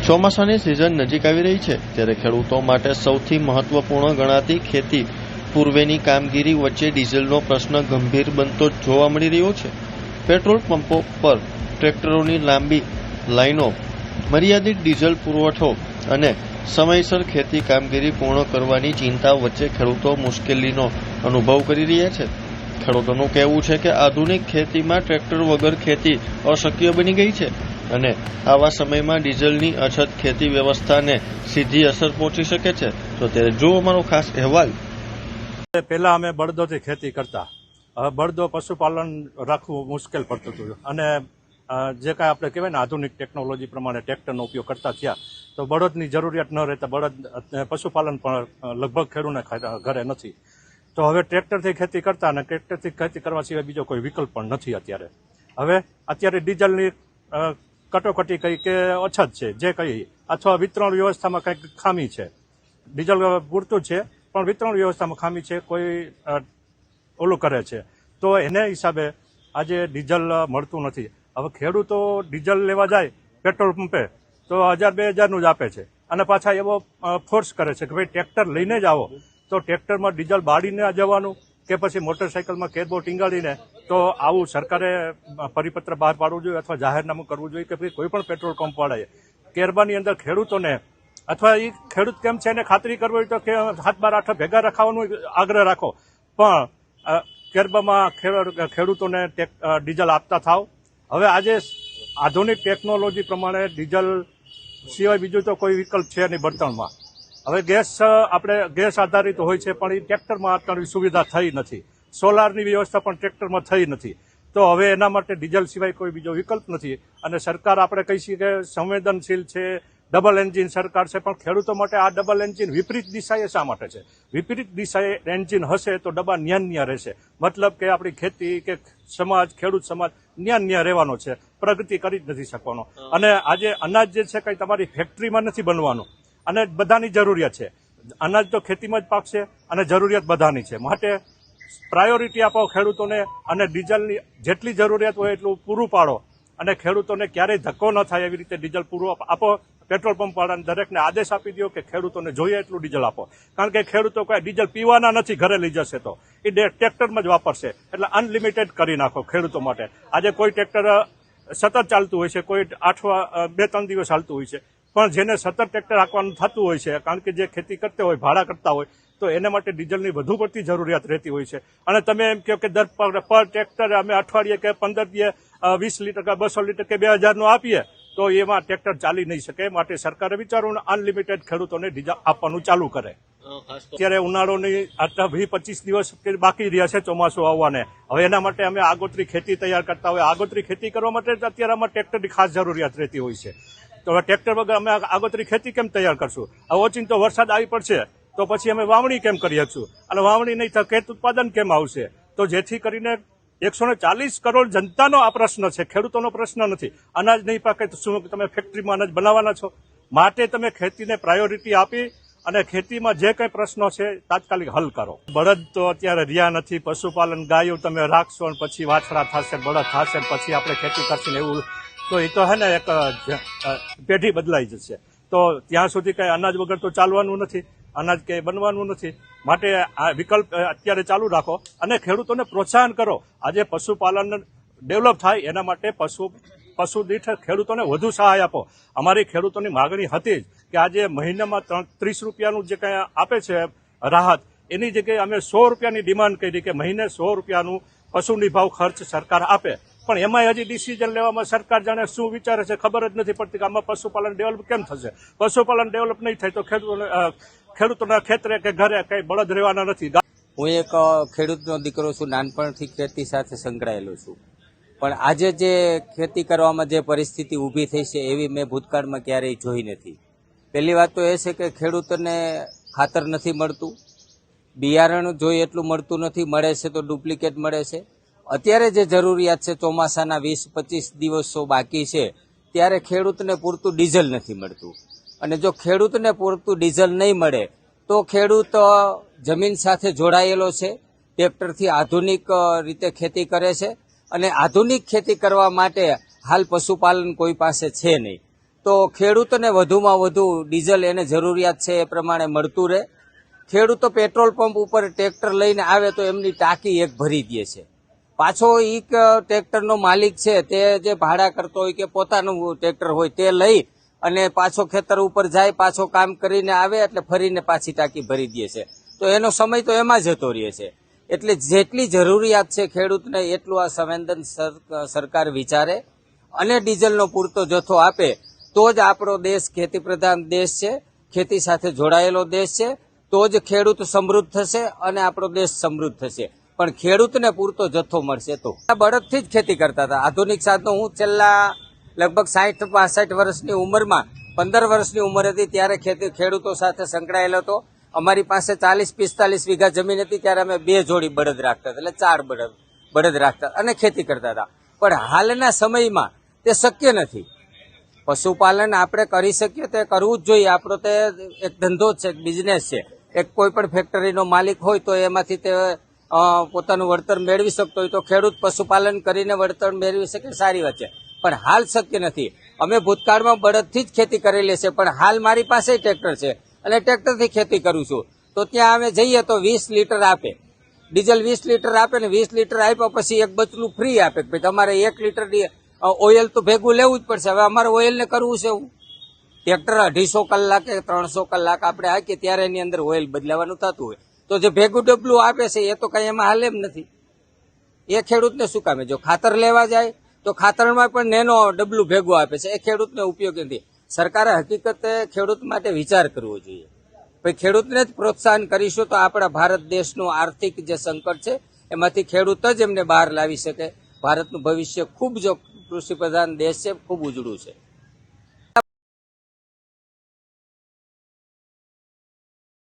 ચોમાસાની સિઝન નજીક આવી રહી છે ત્યારે ખેડૂતો માટે સૌથી મહત્વપૂર્ણ ગણાતી ખેતી પૂર્વેની કામગીરી વચ્ચે ડીઝલનો પ્રશ્ન ગંભીર બનતો જોવા મળી રહ્યો છે। પેટ્રોલ પંપો પર ટ્રેક્ટરોની લાંબી લાઈનો, મર્યાદિત ડીઝલ પુરવઠો અને સમયસર ખેતી કામગીરી પૂર્ણ કરવાની ચિંતા વચ્ચે ખેડૂતો મુશ્કેલીનો અનુભવ કરી રહ્યા છે। ખેડૂતોનું કહેવું છે કે આધુનિક ખેતીમાં ટ્રેક્ટર વગર ખેતી અશક્ય બની ગઈ છે અને આવા સમયમાં ડીઝલની અછત ખેતી વ્યવસ્થાને સીધી અસર પહોંચી શકે છે। તો ત્યારે જો અમારો ખાસ અહેવાલ। પહેલા અમે બળદોથી ખેતી કરતા, હવે બળદો પશુપાલન રાખવું મુશ્કેલ પડતું હતું અને જે કાંઈ આપણે કહેવાય ને આધુનિક ટેકનોલોજી પ્રમાણે ટ્રેક્ટરનો ઉપયોગ કરતા થયા તો બળદની જરૂરિયાત ન રહેતા બળદ પશુપાલન પણ લગભગ ખેડૂતને ઘરે નથી। તો હવે ટ્રેક્ટરથી ખેતી કરતા અને ટ્રેક્ટરથી ખેતી કરવા સિવાય બીજો કોઈ વિકલ્પ પણ નથી અત્યારે ડીઝલની કટોકટી કહી કે અછત છે જે કહી અથવા વિતરણ વ્યવસ્થામાં કંઈક ખામી છે। ડીઝલ પૂરતું છે પણ વિતરણ વ્યવસ્થામાં ખામી છે, કોઈ ઓલું કરે છે તો એને હિસાબે આજે ડીઝલ મળતું નથી। હવે ખેડૂતો ડીઝલ લેવા જાય પેટ્રોલ પંપે તો 1000-2000નું જ આપે છે અને પાછા એવો ફોર્સ કરે છે કે ભાઈ ટ્રેક્ટર લઈને જ આવો, તો ટ્રેક્ટરમાં ડીઝલ બાળીને જવાનું કે પછી મોટરસાઇકલમાં કેરબો ટીંગાડીને, તો આવું સરકારે પરિપત્ર બહાર પાડવું જોઈએ અથવા જાહેરનામું કરવું જોઈએ કે ભાઈ કોઈ પણ પેટ્રોલ પંપ વાળાએ કેરબાની અંદર ખેડૂતોને અથવા એ ખેડૂત કેમ છે એને ખાતરી કરવી હોય તો કે 7-12 ભેગા રખાવાનો આગ્રહ રાખો, પણ કેરબામાં ખેડૂતોને ડીઝલ આપતા થાવ। હવે આજે આધુનિક ટેકનોલોજી પ્રમાણે ડીઝલ સિવાય બીજું તો કોઈ વિકલ્પ છે નહીં બળતણમાં। હવે આપણે ગેસ આધારિત હોય છે પણ એ ટ્રેક્ટરમાં અત્યારે સુવિધા થઈ નથી, સોલારની વ્યવસ્થા પણ ટ્રેક્ટરમાં થઈ નથી, તો હવે એના માટે ડીઝલ સિવાય કોઈ બીજો વિકલ્પ નથી। અને સરકાર આપણે કહી છીએ કે સંવેદનશીલ છે, ડબલ એન્જિન સરકાર છે, પણ ખેડૂતો માટે આ ડબલ એન્જિન વિપરીત દિશાએ શા માટે છે? વિપરીત દિશાએ એન્જિન હશે તો ડબ્બા ન્યા રહેશે, મતલબ કે આપણી ખેતી કે સમાજ, ખેડૂત સમાજ ન્યા રહેવાનો છે, પ્રગતિ કરી જ નથી શકવાનો। અને આજે અનાજ જે છે કંઈ તમારી ફેક્ટરીમાં નથી બનવાનું અને બધાની જરૂરિયાત છે, અનાજ તો ખેતીમાં જ પાકશે અને જરૂરિયાત બધાની છે, માટે પ્રાયોરિટી આપો ખેડૂતોને અને ડીઝલની જેટલી જરૂરિયાત હોય એટલું પૂરું પાડો અને ખેડૂતોને ક્યારેય ધક્કો ન થાય એવી રીતે ડીઝલ પૂરું આપો। પેટ્રોલ પંપ વાળાને દરેકને આદેશ આપી દો કે ખેડૂતોને જોઈએ એટલું ડીઝલ આપો, કારણ કે ખેડૂતો કોઈ ડીઝલ પીવાના નથી, ઘરે લઈ જશે તો એ ટ્રેક્ટરમાં જ વાપરશે, એટલે અનલિમિટેડ કરી નાખો ખેડૂતો માટે। આજે કોઈ ટ્રેક્ટર સતત ચાલતું હોય છે, કોઈ 2-3 દિવસ ચાલતું હોય છે, પણ જેને સતત ટ્રેક્ટર હાંકવાનું થતું હોય છે કારણ કે જે ખેતી કરતા હોય, ભાડા કરતા હોય, તો એને માટે ડીઝલની વધુ પડતી જરૂરિયાત રહેતી હોય છે। અને તમે એમ કહો કે દર પર ટ્રેક્ટર અમે અઠવાડિયે કે 15 દિવસે 20 લીટર કે 200 લીટર કે 2000નું આપીએ તો એમાં ટ્રેક્ટર ચાલી નહીં શકે, માટે સરકારે વિચારવું અનલિમિટેડ ખેડૂતોને ડીઝલ આપવાનું ચાલુ કરે। અત્યારે ઉનાળોની 20-25 દિવસ બાકી રહ્યા છે ચોમાસું આવવાને, હવે એના માટે અમે આગોતરી ખેતી તૈયાર કરતા હોય, આગોતરી ખેતી કરવા માટે અત્યારે આમાં ટ્રેક્ટરની ખાસ જરૂરિયાત રહેતી હોય છે, તો હવે ટ્રેક્ટર વગર અમે આગોતરી ખેતી કેમ તૈયાર કરશું? હવે ઓચિંતો વરસાદ આવી પડશે તો પછી અમે વાવણી કેમ કરી શકશું? અને વાવણી નહીં તો ખેત ઉત્પાદન કેમ આવશે? તો જેથી કરીને 140 કરોડ જનતાનો આ પ્રશ્ન છે, ખેડૂતોનો પ્રશ્ન નથી। અનાજ નહીં પાકે તો શું તમે ફેક્ટરીમાં અનાજ બનાવવાના છો? માટે તમે ખેતીને પ્રાયોરિટી આપી અને ખેતીમાં જે કંઈ પ્રશ્નો છે તાત્કાલિક હલ કરો। બળદ તો અત્યારે રહ્યા નથી, પશુપાલન ગાયો તમે રાખશો અને પછી વાછડા થશે, બળદ થશે, પછી આપણે ખેતી કરશું ને એવું તો એ તો હે ને એક પેઢી બદલાઈ જશે, તો ત્યાં સુધી કંઈ અનાજ વગર તો ચાલવાનું નથી, અનાજ કે બનવાનું નથી, માટે આ વિકલ્પ અત્યારે ચાલુ રાખો અને ખેડૂતોને પ્રોત્સાહન કરો। આજે પશુપાલન ડેવલપ થાય એના માટે પશુ દીઠ ખેડૂતોને વધુ સહાય આપો। અમારી ખેડૂતોની માગણી હતી જ કે આજે મહિનામાં 30 રૂપિયાનું જે કંઈ આપે છે રાહત, એની જગ્યાએ અમે 100 રૂપિયાની ડિમાન્ડ કરી કે મહિને 100 રૂપિયાનું પશુ નિભાવ ખર્ચ સરકાર આપે, પણ એમાં હજી ડિસિઝન લેવામાં સરકાર જાણે શું વિચારે છે ખબર જ નથી પડતી કે આમાં પશુપાલન ડેવલપ કેમ થશે? પશુપાલન ડેવલપ નહીં થાય તો ખેડૂતોના ખેતરે કે ઘરે કઈ બળદ રહેવાના નથી। હું એક ખેડૂતનો દીકરો છું, નાનપણથી ખેતી સાથે સંકળાયેલો છું, પણ આજે જે ખેતી કરવામાં જે પરિસ્થિતિ ઊભી થઈ છે એવી મેં ભૂતકાળમાં ક્યારેય જોઈ નથી। પહેલી વાત તો એ છે કે ખેડૂતોને ખાતર નથી મળતું, બિયારણ જોઈએ એટલું મળતું નથી, મળે છે તો ડુપ્લિકેટ મળે છે। અત્યારે જે જરૂરિયાત છે ચોમાસાના 20-25 દિવસો બાકી છે ત્યારે ખેડૂતને પૂરતું ડીઝલ નથી મળતું, અને જો ખેડૂતને પૂરતું ડીઝલ નહીં મળે તો ખેડૂત જમીન સાથે જોડાયેલો છે, ટ્રેક્ટરથી આધુનિક રીતે ખેતી કરે છે અને આધુનિક ખેતી કરવા માટે હાલ પશુપાલન કોઈ પાસે છે નહીં, તો ખેડૂતોને વધુમાં વધુ ડીઝલ એને જરૂરિયાત છે એ પ્રમાણે મળતું રહે. ખેડૂતો પેટ્રોલ પંપ ઉપર ટ્રેક્ટર લઈને આવે તો એમની ટાંકી એક ભરી દે છે. પાછો ઈ ટ્રેક્ટરનો માલિક છે તે જે ભાડા કરતો હોય કે પોતાનું ટ્રેક્ટર હોય તે લઈ અને પાછો ખેતર ઉપર જાય, પાછો કામ કરીને આવે એટલે ફરીને પાછી ટાંકી ભરી દે છે. તો એનો સમય તો એમાં જતો રહે છે. એટલે જેટલી જરૂરિયાત છે ખેડૂતને એટલું આ સંવેદન સરકાર વિચારે અને ડીઝલનો પૂરતો જથ્થો આપે તો જ આપણો દેશ ખેતી પ્રધાન દેશ છે, ખેતી સાથે જોડાયેલો દેશ છે. તો જ ખેડૂત સમૃદ્ધ થશે અને આપણો દેશ સમૃદ્ધ થશે. પણ ખેડૂતને પૂરતો જથ્થો મળશે તો. આ બળદથી જ ખેતી કરતા હતા. આધુનિક સાધનો હું છેલ્લા લગભગ 60-65 વર્ષની ઉંમરમાં 15 વર્ષની ઉંમર હતી ત્યારે ખેડૂતો સાથે સંકળાયેલો હતો. અમારી પાસે 40-45 વીઘા જમીન હતી ત્યારે અમે 2 જોડી બળદ રાખતા હતા, એટલે 4 બળદ રાખતા અને ખેતી કરતા હતા. પણ હાલના સમયમાં તે શક્ય નથી. પશુપાલન આપણે કરી શકીએ તે કરવું જ જોઈએ. આપણો તે એક ધંધો જ છે, એક બિઝનેસ છે. એક કોઈ પણ ફેક્ટરીનો માલિક હોય તો એમાંથી તે પોતાનું વળતર મેળવી શકતો હોય તો ખેડૂત પશુપાલન કરીને વળતર મેળવી શકે, સારી વાત છે. પણ હાલ શક્ય નથી. અમે ભૂતકાળમાં બળદથી જ ખેતી કરેલી છે, પણ હાલ મારી પાસે ટ્રેક્ટર છે અને ટ્રેક્ટરથી ખેતી કરું છું. તો ત્યાં અમે જઈએ તો 20 લીટર આપે, ડીઝલ 20 લીટર આપે ને 20 લીટર આપ્યા પછી એક બચલું ફ્રી આપે. ભાઈ તમારે 1 લીટર ઓઇલ તો ભેગું લેવું જ પડશે. હવે અમારે ઓઇલને કરવું છે એવું. ટ્રેક્ટર 250 કલાકે 300 કલાક આપણે હાકીએ ત્યારે એની અંદર ઓઇલ બદલાવાનું થતું હોય. તો જે ભેગું ડબલું આપે છે એ તો કઈ એમાં હાલે એમ નથી. એ ખેડૂતને શું કામે? જો ખાતર લેવા જાય તો ખાતરમાં પણ નેનો ડબલું ભેગું આપે છે, એ ખેડૂતને ઉપયોગી નથી. સરકારે હકીકતે ખેડૂત માટે વિચાર કરવો જોઈએ. ભાઈ ખેડૂતને જ પ્રોત્સાહન કરીશું તો આપણા ભારત દેશનું આર્થિક જે સંકટ છે એમાંથી ખેડૂત જ એમને બહાર લાવી શકે. ભારતનું ભવિષ્ય ખૂબ જો કૃષિ પ્રધાન દેશ છે, ખૂબ ઉજળું છે.